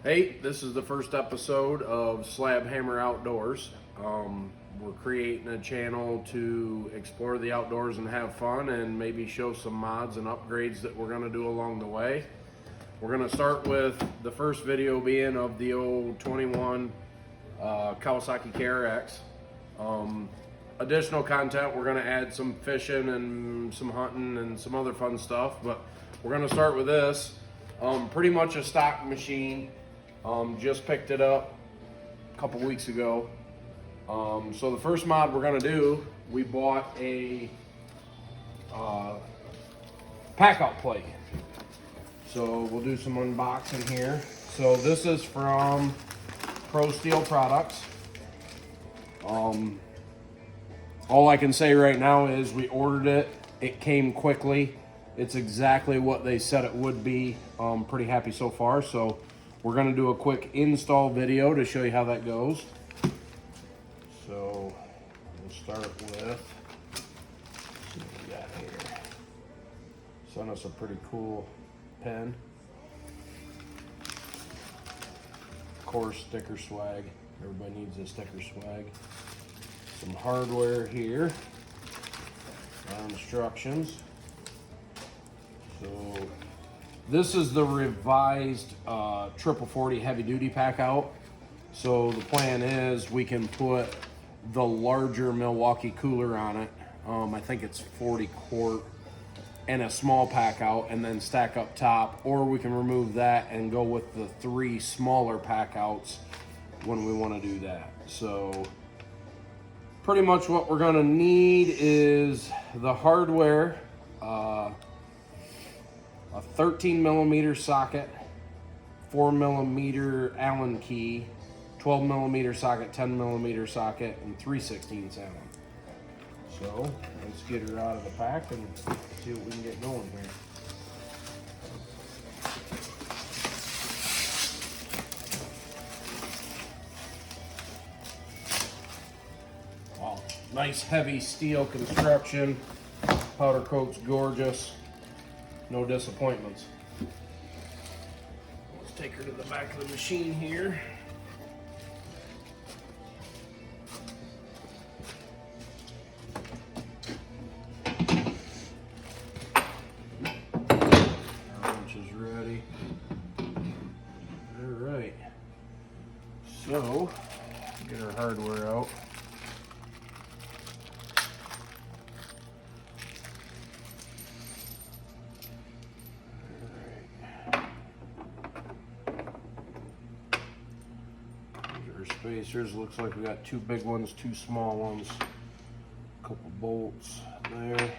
Hey, this is the first episode of Slab Hammer Outdoors. We're creating a channel to explore the outdoors and have fun and maybe show some mods and upgrades that we're going to do along the way. We're going to start with the first video being of the old 21 Kawasaki KRX. Additional content, we're going to add some fishing and some hunting and some other fun stuff, but we're going to start with this. Pretty much a stock machine. Just picked it up a couple weeks ago. So the first mod we're gonna do, we bought a packout plate. So we'll do some unboxing here. So this is from Pro Steel Products. All I can say right now is we ordered it. It came quickly. It's exactly what they said it would be. Pretty happy so far. So we're gonna do a quick install video to show you how that goes. So we'll start with, let's see what we got here. Sent us a pretty cool pen. Of course, sticker swag. Everybody needs a sticker swag. Some hardware here. Our instructions. So this is the revised 40 heavy duty pack out. So the plan is we can put the larger Milwaukee cooler on it. I think it's 40 quart and a small pack out and then stack up top, or we can remove that and go with the 3 smaller pack outs when we want to do that. So pretty much what we're gonna need is the hardware, a 13 millimeter socket, 4 millimeter Allen key, 12 millimeter socket, 10 millimeter socket, and 3/16 Allen. So let's get her out of the pack and see what we can get going here. Wow, nice heavy steel construction. Powder coat's gorgeous. No disappointments. Let's take her to the back of the machine here. Wrench is ready. All right. So, get our hardware out. Spacers, looks like we got 2 big ones, 2 small ones, a couple bolts there.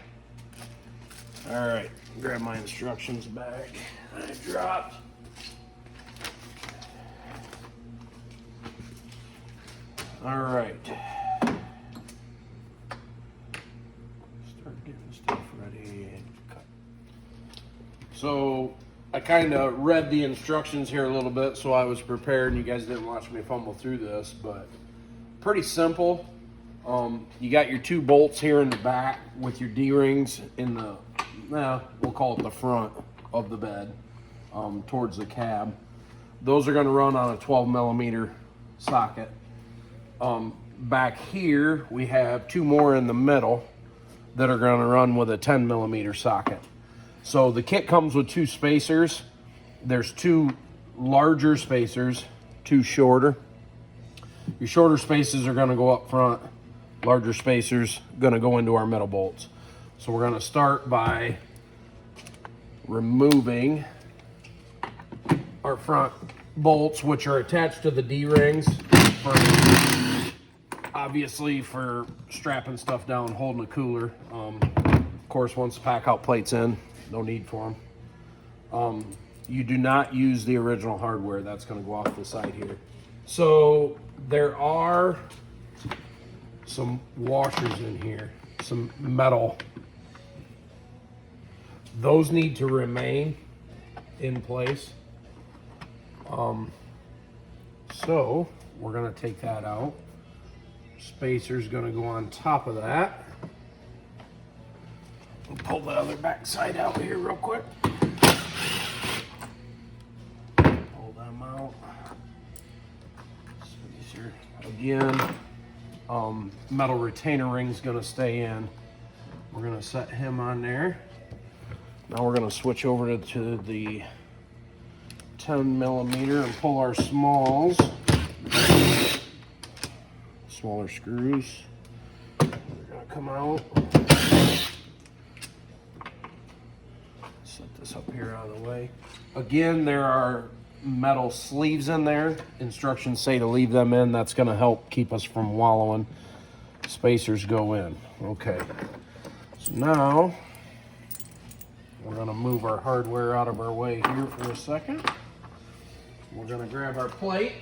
All right, grab my instructions bag I dropped. All right, start getting stuff ready and cut. So I kind of read the instructions here a little bit, so I was prepared, and you guys didn't watch me fumble through this, but pretty simple. You got your 2 bolts here in the back with your D-rings in the, we'll call it the front of the bed, towards the cab. Those are going to run on a 12 millimeter socket. Back here, we have 2 more in the middle that are going to run with a 10 millimeter socket. So the kit comes with 2 spacers. There's 2 larger spacers, 2 shorter. Your shorter spacers are gonna go up front. Larger spacers gonna go into our metal bolts. So we're gonna start by removing our front bolts, which are attached to the D-rings, obviously for strapping stuff down, holding a cooler. Of course, once the pack out plate's in, no need for them. You do not use the original hardware. That's going to go off the side here. So there are some washers in here, some metal. Those need to remain in place. So we're going to take that out. Spacer's going to go on top of that. We'll pull the other back side out here real quick. Pull them out. Again, metal retainer ring's gonna stay in. We're gonna set him on there. Now we're gonna switch over to the 10 millimeter and pull our smalls. Smaller screws. They're gonna come out. Set this up here out of the way. Again, there are metal sleeves in there. Instructions say to leave them in. That's gonna help keep us from wallowing. Spacers go in. Okay. So now we're gonna move our hardware out of our way here for a second. We're gonna grab our plate.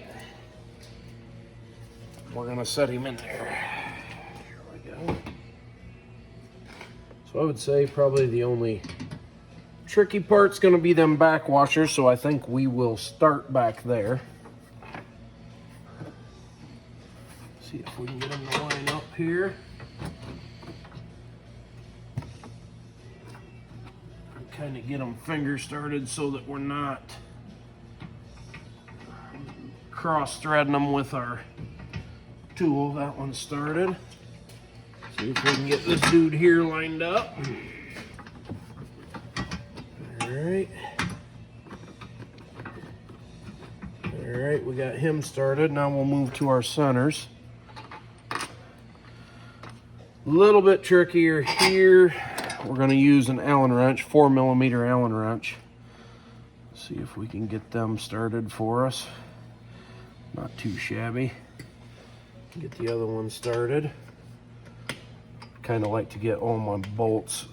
We're gonna set him in there. Here we go. So I would say probably the only tricky part's gonna be them back washers, so I think we will start back there. See if we can get them to line up here. Kind of get them finger started so that we're not cross-threading them with our tool. That one started. See if we can get this dude here lined up. Alright. Alright, we got him started. Now we'll move to our centers. A little bit trickier here. We're going to use an Allen wrench, 4 millimeter Allen wrench. See if we can get them started for us. Not too shabby. Get the other one started. Kind of like to get all my bolts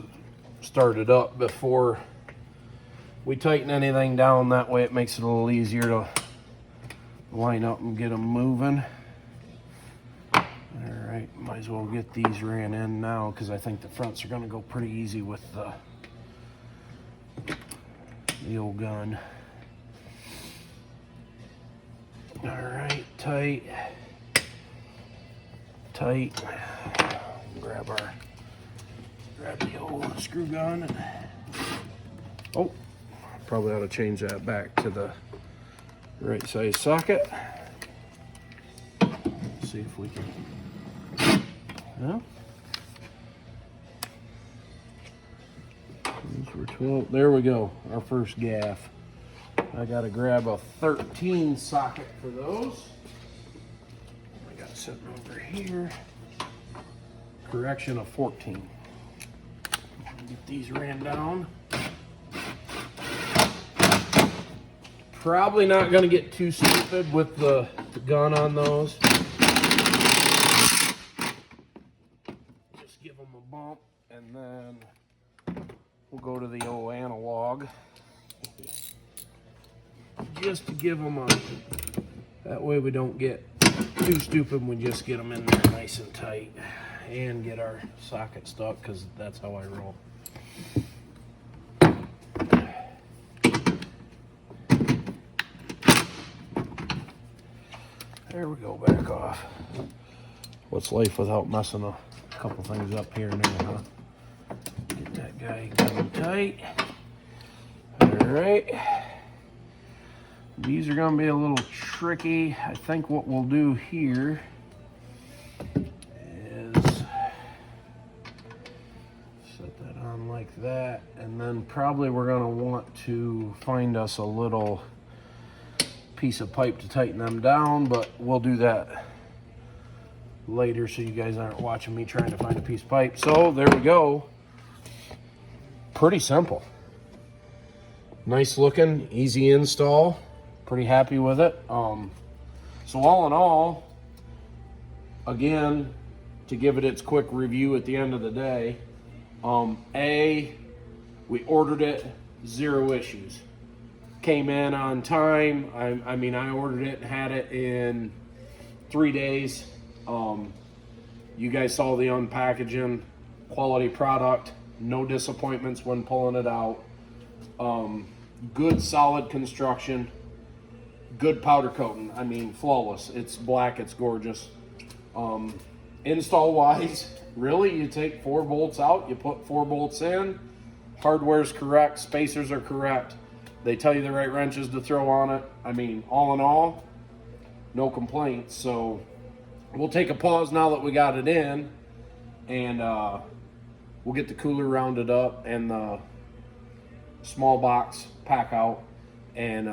started up before we tighten anything down. That way it makes it a little easier to line up and get them moving. Alright, might as well get these ran in now because I think the fronts are going to go pretty easy with the old gun. Alright, tight. Tight. Grab the old screw gun. And, oh, probably ought to change that back to the right size socket. See if we can. Yeah. These were 12. There we go. Our first gaff. I got to grab a 13 socket for those. I got sitting over here. Correction, of 14. Get these ran down. Probably not going to get too stupid with the gun on those. Just give them a bump, and then we'll go to the old analog. Just to give them a, that way we don't get too stupid, we just get them in there nice and tight and get our socket stuck, because that's how I roll. There we go, back off. What's life without messing a couple things up here and there, huh? Get that guy coming tight. Alright. These are going to be a little tricky. I think what we'll do here is set that on like that, and then probably we're going to want to find us a little piece of pipe to tighten them down, but we'll do that later so you guys aren't watching me trying to find a piece of pipe. So there we go. Pretty simple. Nice looking, easy install. Pretty happy with it. So all in all, again, to give it its quick review at the end of the day, we ordered it, 0 issues. Came in on time. I mean, I ordered it and had it in 3 days. You guys saw the unpackaging, quality product, no disappointments when pulling it out. Good solid construction, good powder coating. I mean, flawless. It's black, it's gorgeous. Install wise, really, you take 4 bolts out, you put 4 bolts in, hardware's correct, spacers are correct. They tell you the right wrenches to throw on it. I mean, all in all, no complaints. So we'll take a pause now that we got it in, and we'll get the cooler rounded up and the small box pack out, and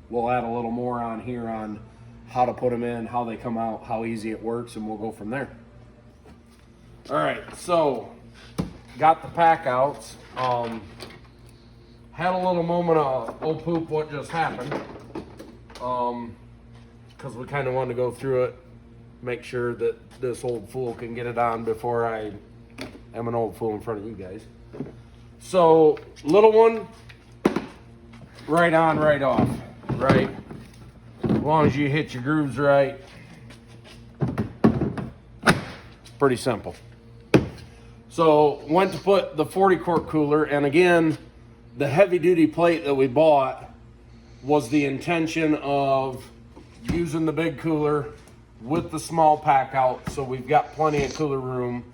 we'll add a little more on here on how to put them in, how they come out, how easy it works, and we'll go from there. All right, so got the pack outs. Had a little moment of, oh poop, what just happened? Because we kind of wanted to go through it, make sure that this old fool can get it on before I am an old fool in front of you guys. So, little one, right on, right off, right? As long as you hit your grooves right, it's pretty simple. So, went to put the 40 quart cooler, and again, the heavy duty plate that we bought was the intention of using the big cooler with the small pack out, so we've got plenty of cooler room,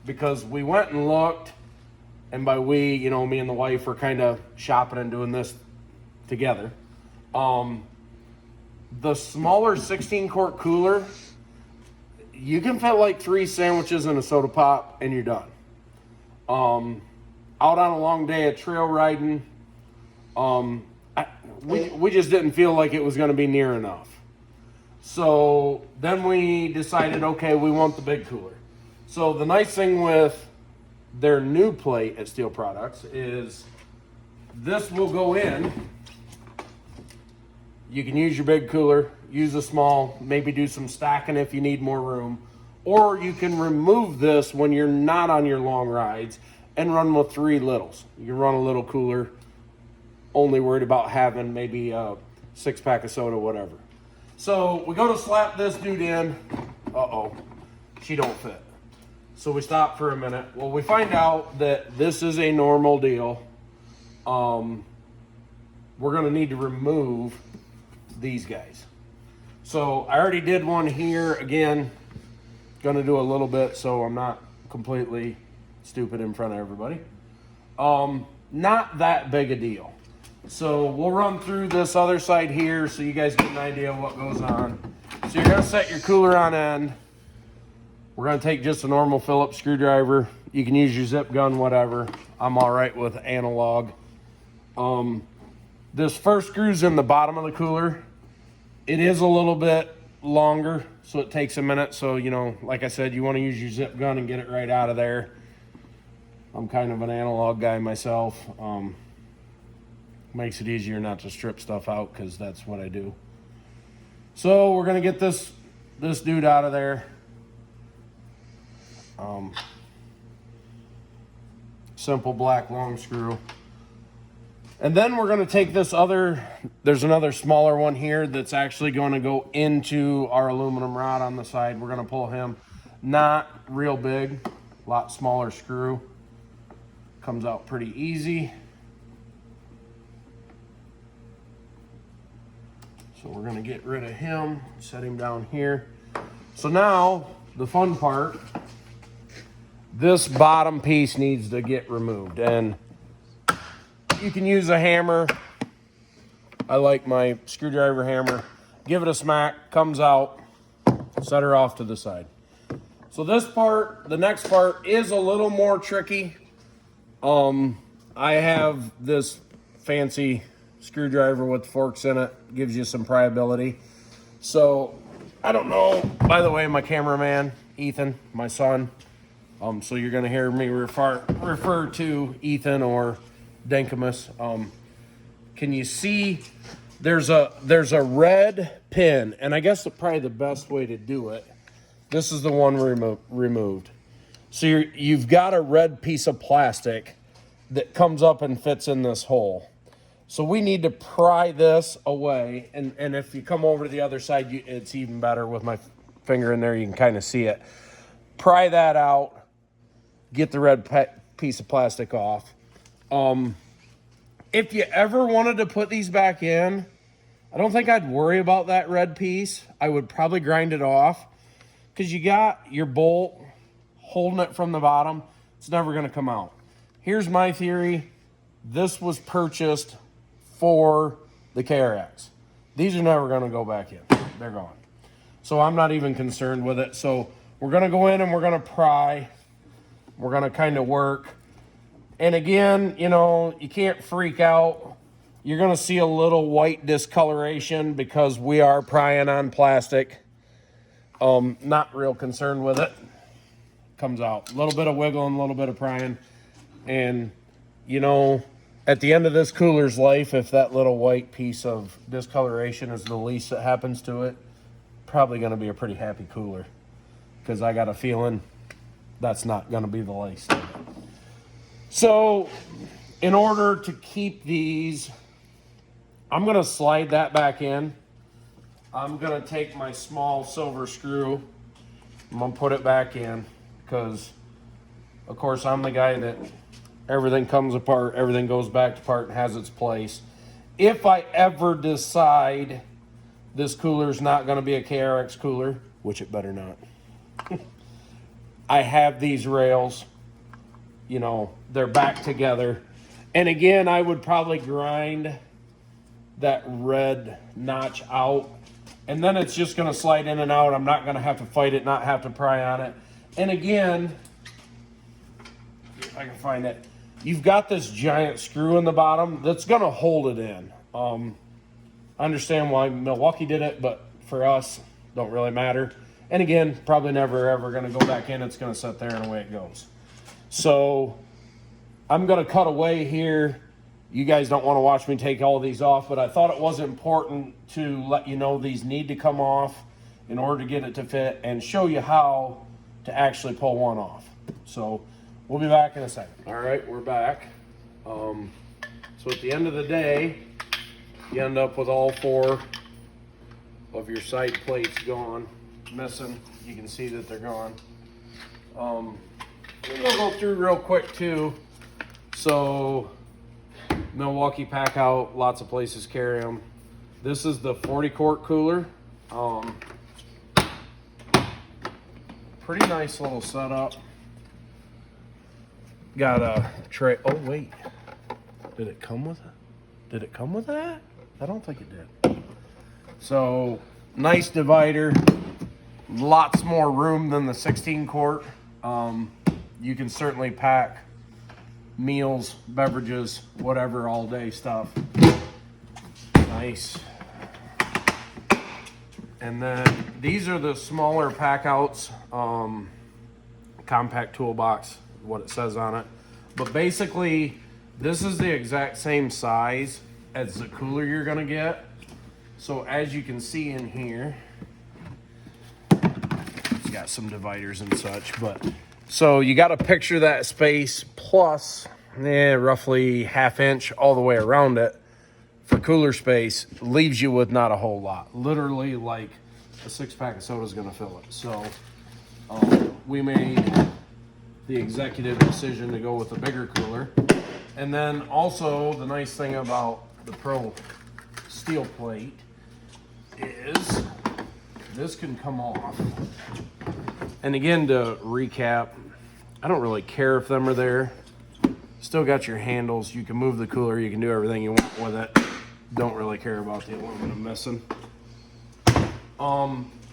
because we went and looked, and by we, you know, me and the wife were kind of shopping and doing this together. The smaller 16 quart cooler, you can fit like 3 sandwiches and a soda pop and you're done. Out on a long day of trail riding, we just didn't feel like it was going to be near enough. So then we decided, okay, we want the big cooler. So the nice thing with their new plate at Steel Products is this will go in. You can use your big cooler, use a small, maybe do some stacking if you need more room, or you can remove this when you're not on your long rides and run with 3 littles. You can run a little cooler, only worried about having maybe a 6-pack of soda, whatever. So we go to slap this dude in. Uh-oh, she don't fit. So we stop for a minute. Well, we find out that this is a normal deal. We're gonna need to remove these guys. So I already did one here. Again, gonna do a little bit so I'm not completely stupid in front of everybody. Not that big a deal. So we'll run through this other side here so you guys get an idea of what goes on. So you're gonna set your cooler on end. We're gonna take just a normal Phillips screwdriver. You can use your zip gun, whatever. I'm all right with analog. This first screw's in the bottom of the cooler. It is a little bit longer, so it takes a minute. So, you know, like I said, you wanna use your zip gun and get it right out of there. I'm kind of an analog guy myself. Makes it easier not to strip stuff out because that's what I do. So we're gonna get this dude out of there. Simple black long screw. And then we're gonna take this there's another smaller one here that's actually gonna go into our aluminum rod on the side. We're gonna pull him. Not real big, a lot smaller screw. Comes out pretty easy. So we're gonna get rid of him, set him down here. So now, the fun part, this bottom piece needs to get removed, and you can use a hammer. I like my screwdriver hammer. Give it a smack, comes out, set her off to the side. So this part, the next part, is a little more tricky. I have this fancy screwdriver with forks in it, gives you some priability. So I don't know, by the way, my cameraman Ethan, my son, so you're gonna hear me refer to Ethan or Denkamus. Can you see there's a red pin, and I guess probably the best way to do it, this is the one removed. So you've got a red piece of plastic that comes up and fits in this hole. So we need to pry this away, and if you come over to the other side, it's even better. With my finger in there, you can kind of see it. Pry that out, get the red piece of plastic off. If you ever wanted to put these back in, I don't think I'd worry about that red piece. I would probably grind it off, because you got your bolt holding it from the bottom. It's never going to come out. Here's my theory. This was purchased for the KRX. These are never going to go back in. They're gone. So I'm not even concerned with it. So we're gonna go in and we're gonna pry. We're gonna kind of work. And again, you know, you can't freak out. You're gonna see a little white discoloration because we are prying on plastic. Not real concerned with it. Comes out. A little bit of wiggling, a little bit of prying. And, you know, at the end of this cooler's life, if that little white piece of discoloration is the least that happens to it, probably gonna be a pretty happy cooler. Because I got a feeling that's not gonna be the least. So, in order to keep these, I'm gonna slide that back in. I'm gonna take my small silver screw, I'm gonna put it back in, because of course I'm the guy that everything comes apart, everything goes back apart and has its place. If I ever decide this cooler's not gonna be a KRX cooler, which it better not, I have these rails, you know, they're back together. And again, I would probably grind that red notch out, and then it's just gonna slide in and out. I'm not gonna have to fight it, not have to pry on it. And again, if I can find it, you've got this giant screw in the bottom that's gonna hold it in. I understand why Milwaukee did it, but for us, don't really matter. And again, probably never ever gonna go back in. It's gonna sit there and away it goes. So I'm gonna cut away here. You guys don't wanna watch me take all these off, but I thought it was important to let you know these need to come off in order to get it to fit and show you how to actually pull one off. So we'll be back in a second. All right, we're back. So at the end of the day, you end up with all 4 of your side plates gone, missing. You can see that they're gone. We'll go through real quick too. So Milwaukee packout, lots of places carry them. This is the 40 quart cooler. Pretty nice little setup. Got a tray. Oh wait, did it come with it? Did it come with that? I don't think it did. So nice divider. Lots more room than the 16 quart. You can certainly pack meals, beverages, whatever, all day stuff. Nice. And then these are the smaller pack outs, compact toolbox, what it says on it. But basically, this is the exact same size as the cooler you're gonna get. So as you can see in here, it's got some dividers and such, but so you got to picture that space plus roughly ½ inch all the way around it for cooler space. Leaves you with not a whole lot. Literally like a 6-pack of soda is going to fill it. So we made the executive decision to go with a bigger cooler. And then also the nice thing about the Pro steel plate is this can come off. And again, to recap, I don't really care if them are there. Still got your handles. You can move the cooler. You can do everything you want with it. Don't really care about the aluminum missing.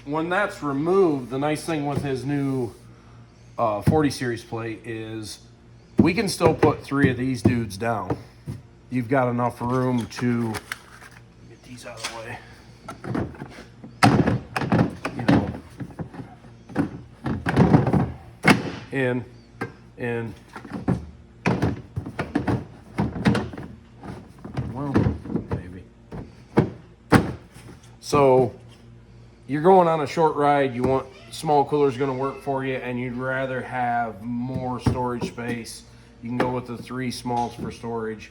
When that's removed, the nice thing with his new 40 series plate is we can still put 3 of these dudes down. You've got enough room to get these out of the way. In. Well, maybe. So you're going on a short ride, you want small cooler's gonna work for you, and you'd rather have more storage space. You can go with the 3 smalls for storage.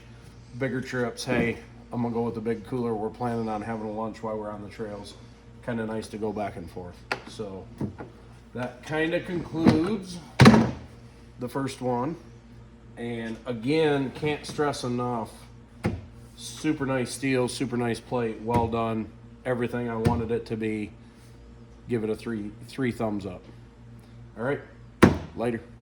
Bigger trips, hey, I'm gonna go with the big cooler. We're planning on having a lunch while we're on the trails. Kind of nice to go back and forth. So that kind of concludes the first one. And again, can't stress enough, super nice steel, super nice plate, well done, everything I wanted it to be. Give it a three thumbs up. All right, later.